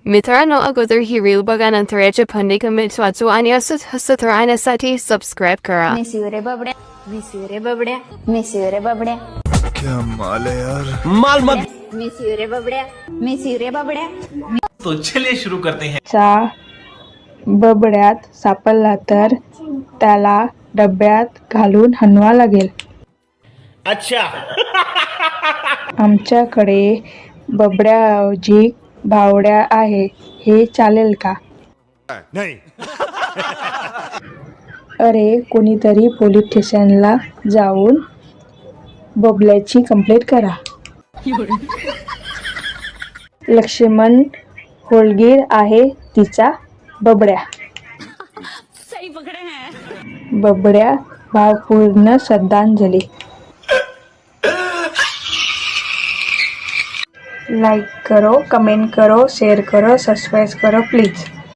मित्रांनो, अगोदर ही रील बघा, नंतर याचे फनी कमेंट्स वाचू आणि असंच हसत राहण्यासाठी सबस्क्राईब करा. मिस यू रे बबड्या, मिस यू रे बबड्या, मिस यू रे बबड्या, क्या माल है यार. माल मत. मिस यू रे बबड्या, मिस यू रे बबड्या. तो चलिए शुरू करते हैं. चा बबड्यात सापडला तर त्याला डब्यात घालून हणवा लागेल. अच्छा. आमच्याकडे बबड्याऐवजी बावड्या आहे, हे चालेल का? नहीं. अरे, कोणीतरी पोलीस स्टेशनला जाऊन बबल्याची कंप्लेंट करा. लक्ष्मण होलगीर आहे तिचा बबड्या. बबड्या भावपूर्ण श्रद्धांजली. लाइक करो, कमेंट करो, शेयर करो, सब्सक्राइब करो प्लीज.